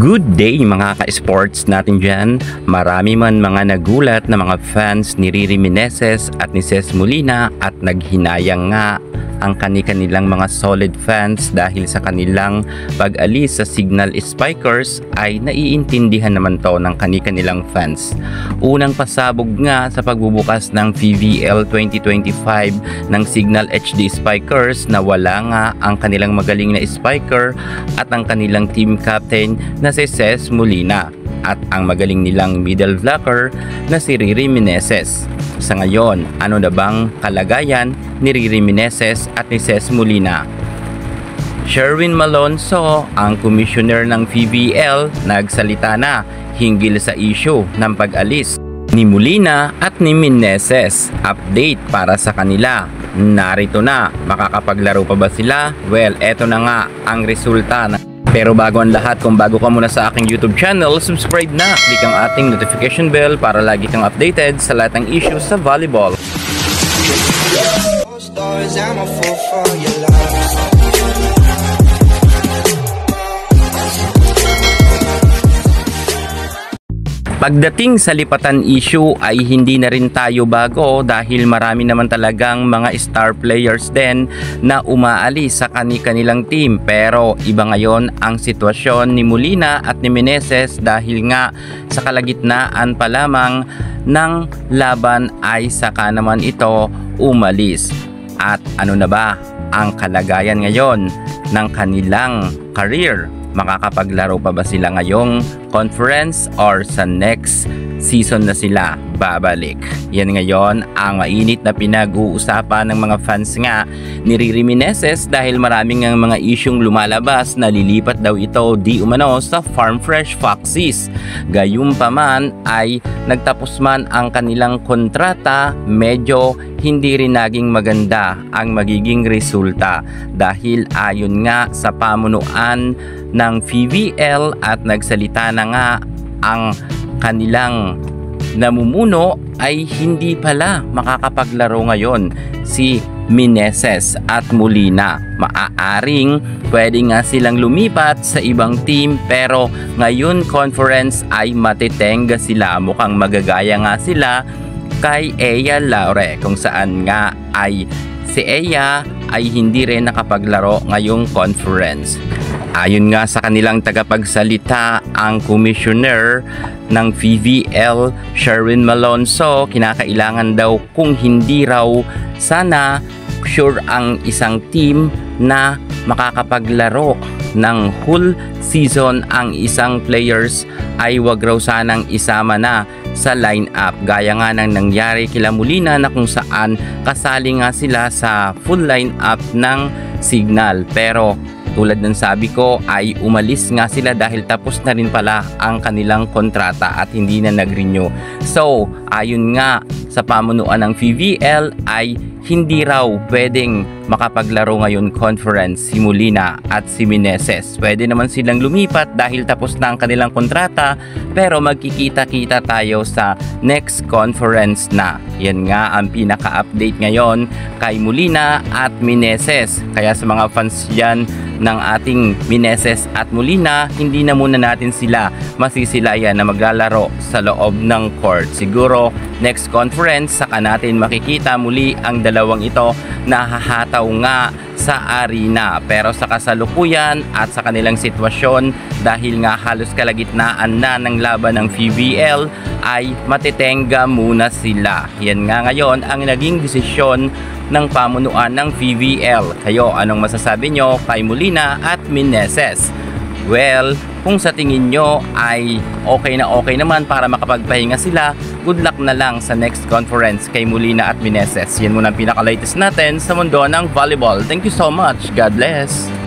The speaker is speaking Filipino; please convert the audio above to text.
Good day mga ka-sports natin dyan. Marami man mga nagulat na mga fans ni Riri Meneses at ni Ces Molina at naghinayang nga ang kanilang mga solid fans dahil sa kanilang pag-alis sa Signal Spikers ay naiintindihan naman to ng kanilang fans. Unang pasabog nga sa pagbubukas ng PVL 2025 ng Signal HD Spikers na wala nga ang kanilang magaling na spiker at ang kanilang team captain na si Ces Molina at ang magaling nilang middle blocker na si Riri Meneses. Sa ngayon, ano na bang kalagayan ni Riri Meneses at ni Ces Molina? Sherwin Malonzo, ang commissioner ng PVL, nagsalita na hinggil sa issue ng pag-alis ni Molina at ni Meneses. Update para sa kanila. Narito na, makakapaglaro pa ba sila? Well, eto na nga ang resulta na. Pero bago ang lahat, kung bago ka muna sa aking YouTube channel, subscribe na, click ang ating notification bell para lagi kang updated sa lahat ng issues sa volleyball. Pagdating sa lipatan issue ay hindi na rin tayo bago dahil marami naman talagang mga star players din na umaalis sa kanilang team. Pero iba ngayon ang sitwasyon ni Molina at ni Meneses dahil nga sa kalagitnaan pa lamang ng laban ay saka naman ito umalis. At ano na ba ang kalagayan ngayon ng kanilang career? Makakapaglaro pa ba sila ngayong conference or sa next season na sila babalik? Yan ngayon ang mainit na pinag-uusapan ng mga fans nga ni Riri Meneses dahil maraming ng mga isyung lumalabas na lilipat daw ito di umano sa Farm Fresh Foxes. Gayunpaman ay nagtapos man ang kanilang kontrata, medyo hindi rin naging maganda ang magiging resulta dahil ayon nga sa pamunuan ng PVL at nagsalita na nga ang kanilang namumuno ay hindi pala makakapaglaro ngayon si Meneses at Molina. Maaaring pwede nga silang lumipat sa ibang team pero ngayon conference ay matitenga sila. Mukhang magagaya nga sila kay Eya Laure kung saan nga ay si Eya ay hindi rin nakapaglaro ngayong conference. Ayon nga sa kanilang tagapagsalita, ang commissioner ng PVL, Sherwin Malonzo, kinakailangan daw kung hindi raw sana sure ang isang team na makakapaglaro ng whole season ang isang players ay wag raw sanang isama na sa lineup gaya nga ng nangyari kila Molina na kung saan kasali nga sila sa full lineup ng Signal. Pero tulad ng sabi ko ay umalis nga sila dahil tapos na rin pala ang kanilang kontrata at hindi na nag-renew. So ayon nga sa pamunuan ng PVL ay hindi raw pwedeng makapaglaro ngayon conference si Molina at si Meneses. Pwede naman silang lumipat dahil tapos na ang kanilang kontrata pero magkikita-kita tayo sa next conference na. Yan nga ang pinaka-update ngayon kay Molina at Meneses. Kaya sa mga fans yan ng ating Meneses at Molina, hindi na muna natin sila masisilayan na maglalaro sa loob ng court. Siguro next conference saka natin makikita muli ang dalawang ito na hahataw nga sa arena. Pero sa kasalukuyan at sa kanilang sitwasyon dahil nga halos kalagitnaan na ng laban ng PVL ay matitenga muna sila. Yan nga ngayon ang naging desisyon ng pamunuan ng PVL. Kayo, anong masasabi nyo kay Molina at Meneses? Well, kung sa tingin nyo ay okay naman para makapagpahinga sila, good luck na lang sa next conference kay Molina at Meneses. Yan muna ang pinaka-latest natin sa mundo ng volleyball. Thank you so much. God bless.